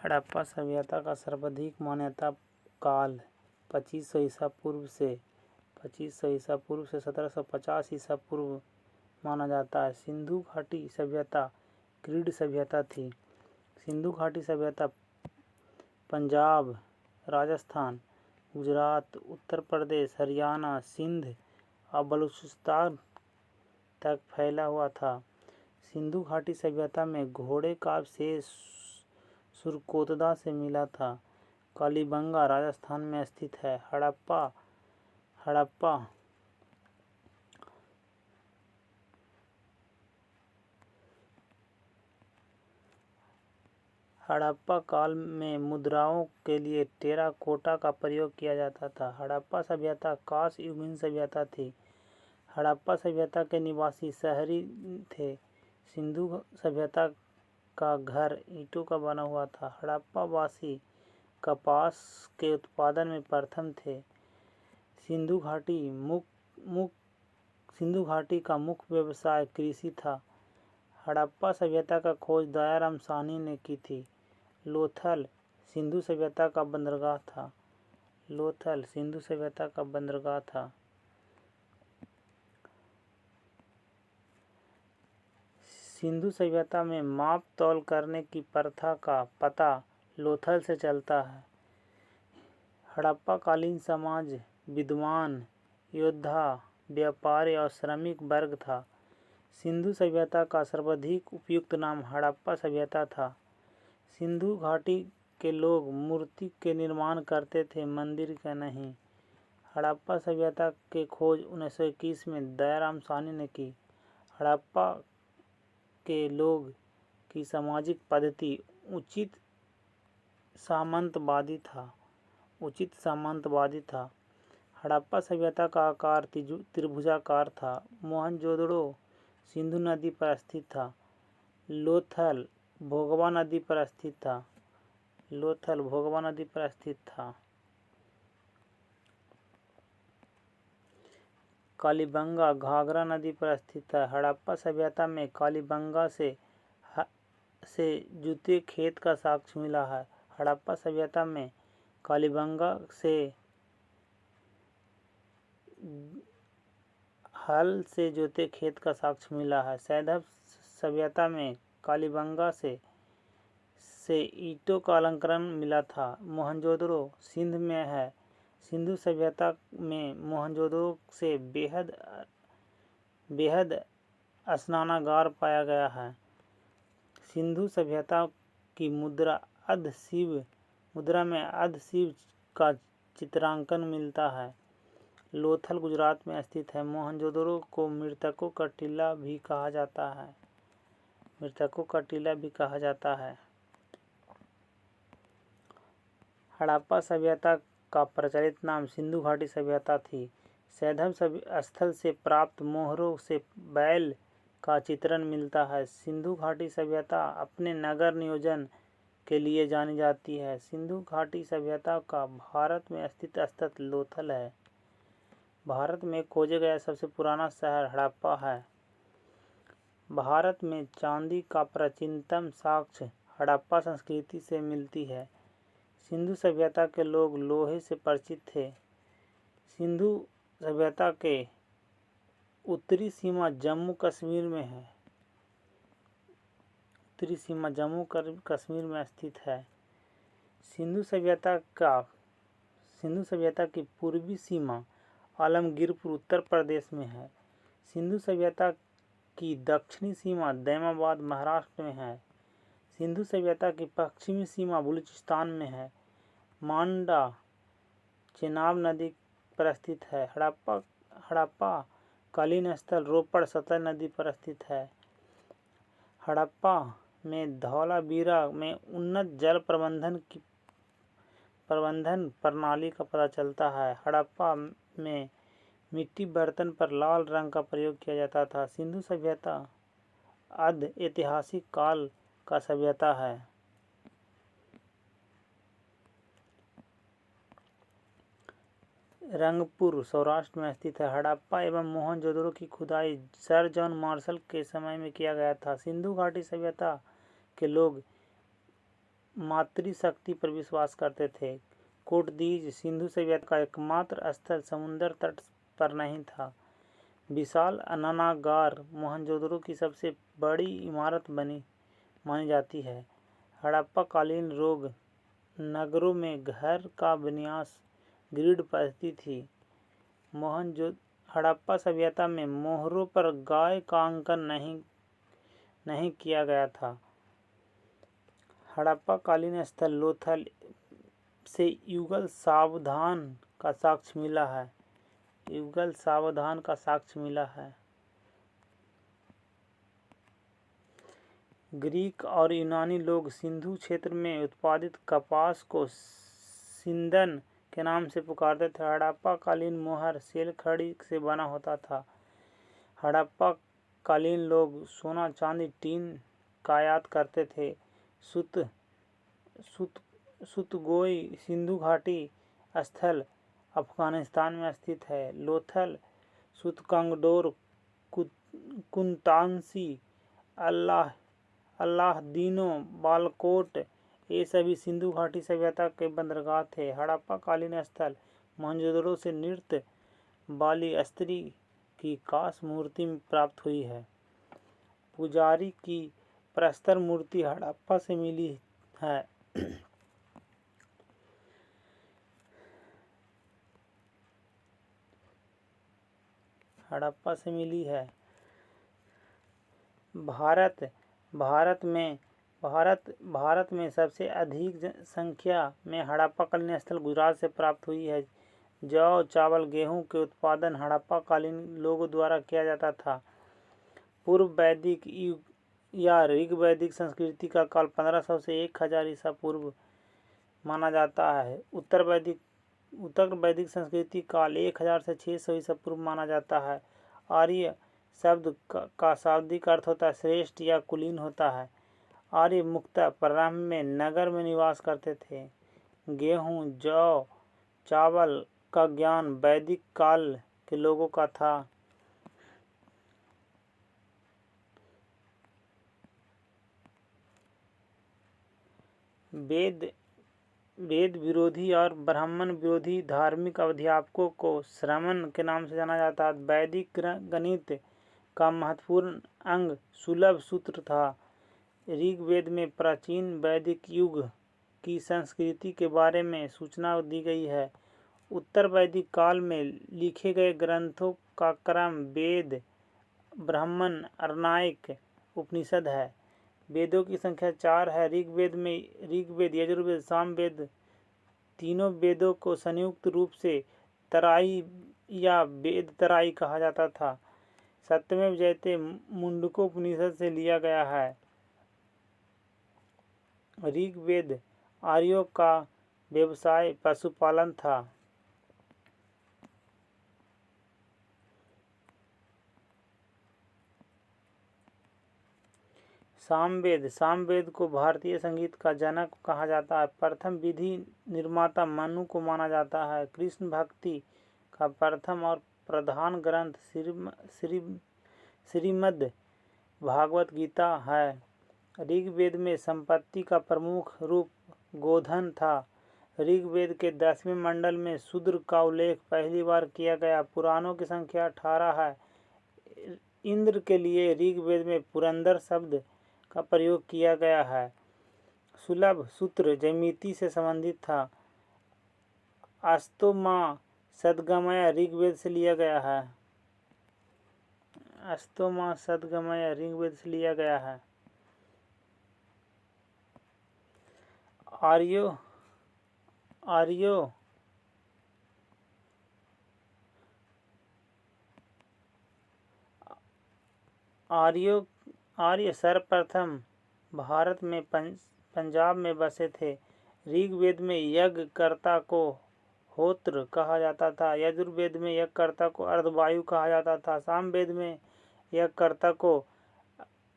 हड़प्पा सभ्यता का सर्वाधिक मान्यता काल 2500 ईसा पूर्व से 1750 ईसा पूर्व माना जाता है। सिंधु घाटी सभ्यता क्रीड सभ्यता थी। सिंधु घाटी सभ्यता पंजाब, राजस्थान, गुजरात, उत्तर प्रदेश, हरियाणा, सिंध और बलूचिस्तान तक फैला हुआ था। सिंधु घाटी सभ्यता में घोड़े का अवशेष सुरकोतदा से मिला था। कालीबंगा राजस्थान में स्थित है। हड़प्पा काल में मुद्राओं के लिए टेराकोटा का प्रयोग किया जाता था। हड़प्पा सभ्यता कांस्य युगीन सभ्यता थी। हड़प्पा सभ्यता के निवासी शहरी थे। सिंधु सभ्यता का घर ईंटों का बना हुआ था। हड़प्पा वासी कपास के उत्पादन में प्रथम थे। सिंधु घाटी का मुख्य व्यवसाय कृषि था। हड़प्पा सभ्यता का खोज दयाराम साहनी ने की थी। लोथल सिंधु सभ्यता का बंदरगाह था। सिंधु सभ्यता में माप तौल करने की प्रथा का पता लोथल से चलता है। हड़प्पा कालीन समाज विद्वान, योद्धा, व्यापारी और श्रमिक वर्ग था। सिंधु सभ्यता का सर्वाधिक उपयुक्त नाम हड़प्पा सभ्यता था। सिंधु घाटी के लोग मूर्ति के निर्माण करते थे, मंदिर का नहीं। हड़प्पा सभ्यता के खोज 1921 में दयाराम साहनी ने की। हड़प्पा के लोग की सामाजिक पद्धति उचित सामंतवादी था। हड़प्पा सभ्यता का आकार त्रिभुजाकार था। मोहनजोदड़ो सिंधु नदी पर स्थित था। लोथल भोगवा नदी पर स्थित था। कालीबंगा घाघरा नदी पर स्थित है। हड़प्पा सभ्यता में कालीबंगा से जूते खेत का साक्ष्य मिला है। हड़प्पा सभ्यता में कालीबंगा से हल से जोते खेत का साक्ष्य मिला है। सैंधव सभ्यता में कालीबंगा से ईंटों का अलंकरण मिला था। मोहनजोदड़ो सिंध में है। सिंधु सभ्यता में मोहनजोदड़ो से बेहद स्नानागार पाया गया है। सिंधु सभ्यता की मुद्रा में अर्ध शिव का चित्रांकन मिलता है। लोथल गुजरात में स्थित है। मोहनजोदड़ो को मृतकों का टीला भी कहा जाता है। हड़प्पा सभ्यता का प्रचलित नाम सिंधु घाटी सभ्यता थी। सैंधव स्थल से प्राप्त मोहरों से बैल का चित्रण मिलता है। सिंधु घाटी सभ्यता अपने नगर नियोजन के लिए जानी जाती है। सिंधु घाटी सभ्यता का भारत में स्थित स्थल लोथल है। भारत में खोजे गया सबसे पुराना शहर हड़प्पा है। भारत में चांदी का प्राचीनतम साक्ष्य हड़प्पा संस्कृति से मिलती है। सिंधु सभ्यता के लोग लोहे से परिचित थे। सिंधु सभ्यता के उत्तरी सीमा जम्मू कश्मीर में स्थित है। सिंधु सभ्यता की पूर्वी सीमा आलमगीरपुर उत्तर प्रदेश में है। सिंधु सभ्यता की दक्षिणी सीमा दैमाबाद महाराष्ट्र में है। सिंधु सभ्यता की पश्चिमी सीमा बलूचिस्तान में है। मांडा चेनाब नदी पर स्थित है। हड़प्पा कालीन स्थल रोपड़ सतलज नदी पर स्थित है। हड़प्पा में धौलावीरा में उन्नत जल प्रबंधन प्रणाली का पता चलता है। हड़प्पा में मिट्टी बर्तन पर लाल रंग का प्रयोग किया जाता था। सिंधु सभ्यता अर्ध ऐतिहासिक काल का सभ्यता है। रंगपुर सौराष्ट्र में स्थित है। हड़प्पा एवं मोहनजोदड़ो की खुदाई सर जॉन मार्शल के समय में किया गया था। सिंधु घाटी सभ्यता के लोग मातृशक्ति पर विश्वास करते थे। कोटदीज सिंधु सभ्यता का एकमात्र स्थल समुद्र तट पर नहीं था। विशाल अननागार मोहनजोदड़ो की सबसे बड़ी इमारत मानी जाती है। हड़प्पा कालीन रोग नगरों में घर का विन्यास ग्रिड पद्धति थी। हड़प्पा सभ्यता में मोहरों पर गाय का अंकन नहीं किया गया था। हड़प्पा कालीन स्थल लोथल से युगल सावधान का साक्ष्य मिला है। ग्रीक और यूनानी लोग सिंधु क्षेत्र में उत्पादित कपास को सिंदन के नाम से पुकारते थे। हड़प्पा कालीन मोहर सेलखड़ी से बना होता था। हड़प्पा कालीन लोग सोना चांदी टीन का आयात करते थे। सुतगोई सिंधु घाटी स्थल अफगानिस्तान में स्थित है। लोथल, सुतकंगडोर, कुंतांसी, अल्लाहदीनो, बालकोट ये सभी सिंधु घाटी सभ्यता के बंदरगाह थे। हड़प्पा कालीन स्थल मोहनजोदड़ो से नृत्य वाली स्त्री की कांस मूर्ति प्राप्त हुई है। पुजारी की प्रस्तर मूर्ति हड़प्पा से मिली है। भारत में सबसे अधिक संख्या में हड़प्पा कालीन स्थल गुजरात से प्राप्त हुई है। जौ, चावल, गेहूं के उत्पादन हड़प्पा कालीन लोगों द्वारा किया जाता था। पूर्व वैदिक युग या ऋग वैदिक संस्कृति का काल 1500 से 1000 ईसा पूर्व माना जाता है। उत्तर वैदिक संस्कृति काल 1000 से 600 ईसा पूर्व माना जाता है। आर्य शब्द का शाब्दिक अर्थ होता है श्रेष्ठ या कुलीन होता है। आर्य मुख्यतः प्रारंभ में नगर में निवास करते थे। गेहूं, जौ, चावल का ज्ञान वैदिक काल के लोगों का था। वेद विरोधी और ब्राह्मण विरोधी धार्मिक अध्यापकों को श्रमण के नाम से जाना जाता है। वैदिक गणित का महत्वपूर्ण अंग सुलभ सूत्र था। ऋग्वेद में प्राचीन वैदिक युग की संस्कृति के बारे में सूचना दी गई है। उत्तर वैदिक काल में लिखे गए ग्रंथों का क्रम वेद, ब्राह्मण, अरणायक, उपनिषद है। वेदों की संख्या 4 है। ऋग्वेद, यजुर्वेद, सामवेद तीनों वेदों को संयुक्त रूप से तराई या वेद तराई कहा जाता था। सत्यमेव जयते मुंडकोपनिषद से लिया गया है। ऋग्वेद आर्यों का व्यवसाय पशुपालन था। सामवेद को भारतीय संगीत का जनक कहा जाता है। प्रथम विधि निर्माता मनु को माना जाता है। कृष्ण भक्ति का प्रथम और प्रधान ग्रंथ श्रीमद् भागवत गीता है। ऋग्वेद में संपत्ति का प्रमुख रूप गोधन था। ऋग्वेद के 10वें मंडल में शूद्र का उल्लेख पहली बार किया गया। पुराणों की संख्या 18 है। इंद्र के लिए ऋग्वेद में पुरंदर शब्द का प्रयोग किया गया है। सुलभ सूत्र जैमिति से संबंधित था। अस्तो मां सद्गमय ऋग्वेद से लिया गया है। आर्य सर्वप्रथम भारत में पंजाब में बसे थे। ऋग्वेद में यज्ञकर्ता को होत्र कहा जाता था। यजुर्वेद में यज्ञकर्ता को अर्धवायु कहा जाता था। सामवेद में यज्ञकर्ता को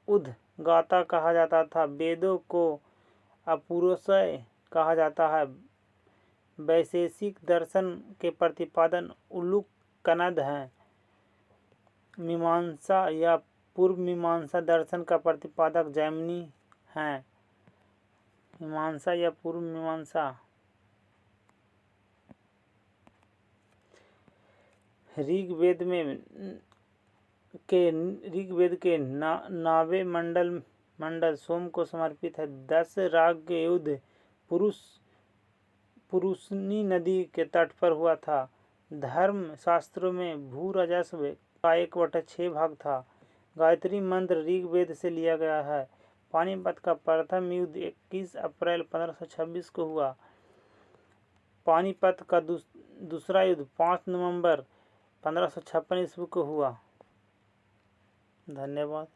उद्गाता कहा जाता था। वेदों को अपुरुषय कहा जाता है। वैशेषिक दर्शन के प्रतिपादन उल्लूक कनद हैं। मीमांसा या पूर्व मीमांसा दर्शन का प्रतिपादक जैमिनी हैं। मीमांसा या पूर्व मीमांसा। ऋग्वेद के नावे मंडल सोम को समर्पित है। 10 राग युद्ध पुरुषनी नदी के तट पर हुआ था। धर्म शास्त्रों में भू राजस्व का 1/6 भाग था। गायत्री मंत्र ऋग्वेद से लिया गया है। पानीपत का प्रथम युद्ध 21 अप्रैल 1526 को हुआ। पानीपत का दूसरा युद्ध 5 नवंबर 1556 ईस्वी को हुआ। धन्यवाद।